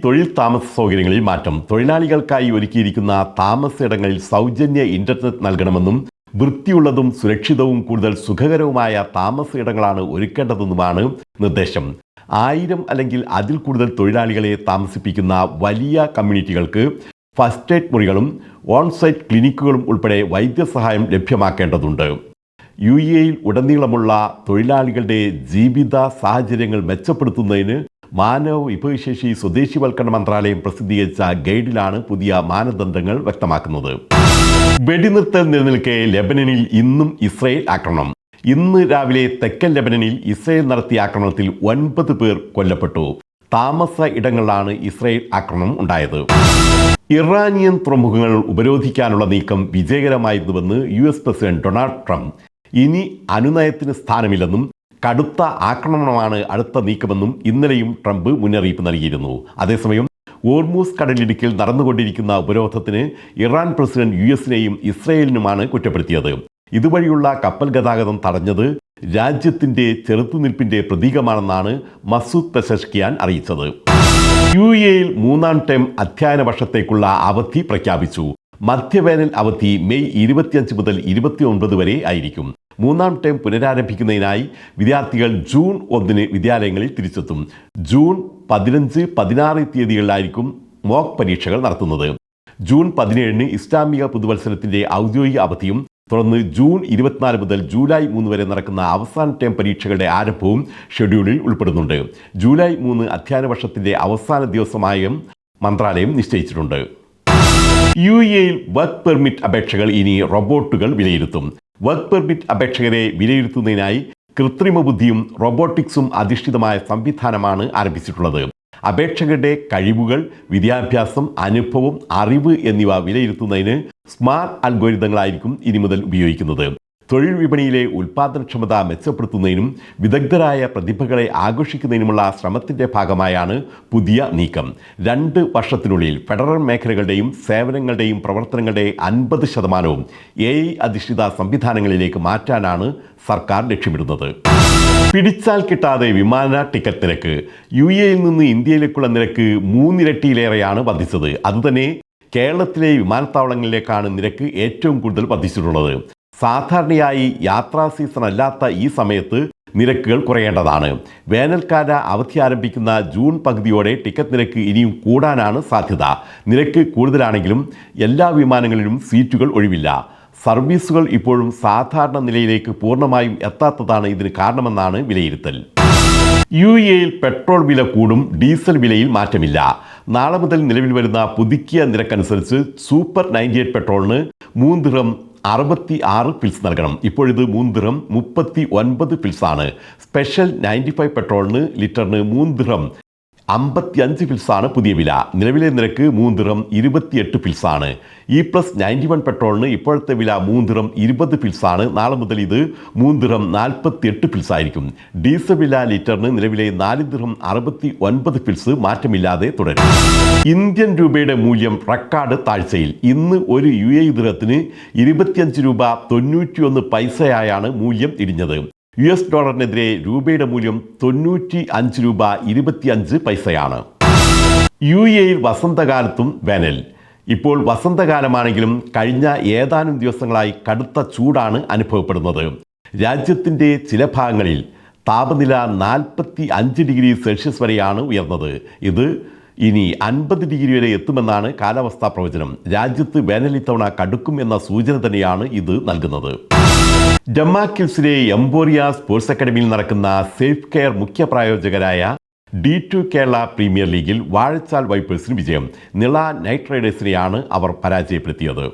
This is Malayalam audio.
തൊഴിൽ താമസ സൗകര്യങ്ങളിൽ മാറ്റം. തൊഴിലാളികൾക്കായി ഒരുക്കിയിരിക്കുന്ന താമസയിടങ്ങളിൽ സൗജന്യ ഇന്റർനെറ്റ് നൽകണമെന്നും വൃത്തിയുള്ളതും സുരക്ഷിതവും കൂടുതൽ സുഖകരവുമായ താമസയിടങ്ങളാണ് ഒരുക്കേണ്ടതെന്നുമാണ് നിർദ്ദേശം. 1000 അല്ലെങ്കിൽ അതിൽ കൂടുതൽ തൊഴിലാളികളെ താമസിപ്പിക്കുന്ന വലിയ കമ്മ്യൂണിറ്റികൾക്ക് ഫസ്റ്റ് എയ്ഡ് മുറികളും ഓൺസൈറ്റ് ക്ലിനിക്കുകളും ഉൾപ്പെടെ വൈദ്യസഹായം ലഭ്യമാക്കേണ്ടതുണ്ട്. യിൽ ഉടനീളമുള്ള തൊഴിലാളികളുടെ ജീവിത സാഹചര്യങ്ങൾ മെച്ചപ്പെടുത്തുന്നതിന് മാനവ വിഭവശേഷി സ്വദേശിവൽക്കരണ മന്ത്രാലയം പ്രസിദ്ധീകരിച്ച ഗൈഡിലാണ് പുതിയ മാനദണ്ഡങ്ങൾ വ്യക്തമാക്കുന്നത്. വെടിനിർത്തൽ നിലനിൽക്കെ ലെബനനിൽ ഇന്നും ഇസ്രയേൽ ആക്രമണം. ഇന്ന് രാവിലെ തെക്കൻ ലെബനനിൽ ഇസ്രയേൽ നടത്തിയ ആക്രമണത്തിൽ 9 പേർ കൊല്ലപ്പെട്ടു. താമസ ഇടങ്ങളിലാണ് ഇസ്രയേൽ ആക്രമണം ഉണ്ടായത്. ഇറാനിയൻ തുറമുഖങ്ങൾ ഉപരോധിക്കാനുള്ള നീക്കം വിജയകരമായിരുന്നുവെന്ന് US പ്രസിഡന്റ് ഡൊണാൾഡ് ട്രംപ്. ഇനി അനുനയത്തിന് സ്ഥാനമില്ലെന്നും കടുത്ത ആക്രമണമാണ് അടുത്ത നീക്കമെന്നും ഇന്നലെയും ട്രംപ് മുന്നറിയിപ്പ് നൽകിയിരുന്നു. അതേസമയം ഹോർമൂസ് കടലിടുക്കിൽ നടന്നുകൊണ്ടിരിക്കുന്ന ഉപരോധത്തിന് ഇറാൻ പ്രസിഡന്റ് US-നെയും ഇസ്രയേലിനുമാണ് കുറ്റപ്പെടുത്തിയത്. ഇതുവഴിയുള്ള കപ്പൽ ഗതാഗതം തടഞ്ഞത് രാജ്യത്തിന്റെ ചെറുത്തുനിൽപ്പിന്റെ പ്രതീകമാണെന്നാണ് മസൂദ് പെസഷ്കിയാൻ അറിയിച്ചത്. യിൽ 3-ാം ടേം അധ്യയന വർഷത്തേക്കുള്ള അവധി പ്രഖ്യാപിച്ചു. മധ്യവേനൽ അവധി മെയ് 25 മുതൽ 29 വരെ ആയിരിക്കും. 3-ാം ടേം പുനരാരംഭിക്കുന്നതിനായി വിദ്യാർത്ഥികൾ ജൂൺ 1 വിദ്യാലയങ്ങളിൽ തിരിച്ചെത്തും. ജൂൺ 15, 16 തീയതികളിലായിരിക്കും മോക്ക് പരീക്ഷകൾ നടത്തുന്നത്. ജൂൺ 17 ഇസ്ലാമിക പുതുവത്സരത്തിന്റെ ഔദ്യോഗിക അവധിയും തുടർന്ന് ജൂൺ 24 മുതൽ ജൂലൈ 3 വരെ നടക്കുന്ന അവസാന ടേം പരീക്ഷകളുടെ ആരംഭവും ഷെഡ്യൂളിൽ ഉൾപ്പെടുന്നുണ്ട്. ജൂലൈ 3 അധ്യയന വർഷത്തിന്റെ അവസാന ദിവസമായും മന്ത്രാലയം നിശ്ചയിച്ചിട്ടുണ്ട്. യിൽ വർക്ക് പെർമിറ്റ് അപേക്ഷകൾ ഇനി റോബോട്ടുകൾ വിലയിരുത്തും. വർക്ക് പെർമിറ്റ് അപേക്ഷകരെ വിലയിരുത്തുന്നതിനായി കൃത്രിമ ബുദ്ധിയും റോബോട്ടിക്സും അധിഷ്ഠിതമായ സംവിധാനമാണ് ആരംഭിച്ചിട്ടുള്ളത്. അപേക്ഷകരുടെ കഴിവുകൾ, വിദ്യാഭ്യാസം, അനുഭവം, അറിവ് എന്നിവ വിലയിരുത്തുന്നതിന് സ്മാർട്ട് അൽഗോരിതങ്ങളായിരിക്കും ഇനി മുതൽ ഉപയോഗിക്കുന്നത്. തൊഴിൽ വിപണിയിലെ ഉൽപാദനക്ഷമത മെച്ചപ്പെടുത്തുന്നതിനും വിദഗ്ധരായ പ്രതിഭകളെ ആകർഷിക്കുന്നതിനുമുള്ള ശ്രമത്തിന്റെ ഭാഗമായാണ് പുതിയ നീക്കം. 2 വർഷത്തിനുള്ളിൽ ഫെഡറൽ മേഖലകളുടെയും സേവനങ്ങളുടെയും പ്രവർത്തനങ്ങളുടെ 50% AI അധിഷ്ഠിത സംവിധാനങ്ങളിലേക്ക് മാറ്റാനാണ് സർക്കാർ ലക്ഷ്യമിടുന്നത്. പിടിച്ചാൽ കിട്ടാതെ വിമാന ടിക്കറ്റ് നിരക്ക്. യിൽ നിന്ന് ഇന്ത്യയിലേക്കുള്ള നിരക്ക് 3 ഇരട്ടിയിലേറെയാണ് വർദ്ധിച്ചത്. അതുതന്നെ കേരളത്തിലെ വിമാനത്താവളങ്ങളിലേക്കാണ് നിരക്ക് ഏറ്റവും കൂടുതൽ വർദ്ധിച്ചിട്ടുള്ളത്. സാധാരണയായി യാത്രാ സീസൺ അല്ലാത്ത ഈ സമയത്ത് നിരക്കുകൾ കുറയേണ്ടതാണ്. വേനൽക്കാല അവധി ആരംഭിക്കുന്ന ജൂൺ പകുതിയോടെ ടിക്കറ്റ് നിരക്ക് ഇനിയും കൂടാനാണ് സാധ്യത. നിരക്ക് കൂടുതലാണെങ്കിലും എല്ലാ വിമാനങ്ങളിലും സീറ്റുകൾ ഒഴിവില്ല. സർവീസുകൾ ഇപ്പോഴും സാധാരണ നിലയിലേക്ക് പൂർണ്ണമായും എത്താത്തതാണ് ഇതിന് കാരണമെന്നാണ് വിലയിരുത്തൽ. യിൽ പെട്രോൾ വില കൂടും, ഡീസൽ വിലയിൽ മാറ്റമില്ല. നാളെ മുതൽ നിലവിൽ വരുന്ന പുതുക്കിയ നിരക്കനുസരിച്ച് സൂപ്പർ 98 പെട്രോളിന് $3.66 നൽകണം. ഇപ്പോഴിത് $3.39 സ്പെഷ്യൽ 95 പെട്രോളിന് ലിറ്ററിന് $3.55 പുതിയ വില. നിലവിലെ നിരക്ക് $3.28. E+91 പെട്രോളിന് ഇപ്പോഴത്തെ വില $3.20. നാളെ മുതൽ ഇത് $3.48 ആയിരിക്കും. ഡീസൽ വില ലിറ്ററിന് നിലവിലെ $4.69 മാറ്റമില്ലാതെ തുടരും. ഇന്ത്യൻ രൂപയുടെ മൂല്യം റെക്കോർഡ് താഴ്ചയിൽ. ഇന്ന് ഒരു UAE ദിർഹത്തിന് 25 രൂപ 91 പൈസയായാണ് മൂല്യം ഇടിഞ്ഞത്. US ഡോളറിനെതിരെ രൂപയുടെ മൂല്യം 95 രൂപ 25 പൈസയാണ്. യിൽ വസന്തകാലത്തും വേനൽ. ഇപ്പോൾ വസന്തകാലമാണെങ്കിലും കഴിഞ്ഞ ഏതാനും ദിവസങ്ങളായി കടുത്ത ചൂടാണ് അനുഭവപ്പെടുന്നത്. രാജ്യത്തിൻ്റെ ചില ഭാഗങ്ങളിൽ താപനില 45 ഡിഗ്രി സെൽഷ്യസ് വരെയാണ് ഉയർന്നത്. ഇത് ഇനി 50 ഡിഗ്രി വരെ എത്തുമെന്നാണ് കാലാവസ്ഥാ പ്രവചനം. രാജ്യത്ത് വേനൽ ഇത്തവണ കടുക്കും എന്ന സൂചന തന്നെയാണ് ഇത് നൽകുന്നത്. ഡമാക്കിൽസിലെ എംപോറിയ സ്പോർട്സ് അക്കാദമിയിൽ നടക്കുന്ന സേഫ് കെയർ മുഖ്യ പ്രായോജകരായ D2 കേരള പ്രീമിയർ ലീഗിൽ വാഴച്ചാൽ വൈപ്പേഴ്സിന് വിജയം. നിള നൈറ്റ് റൈഡേഴ്സിനെയാണ് അവർ പരാജയപ്പെടുത്തിയത്.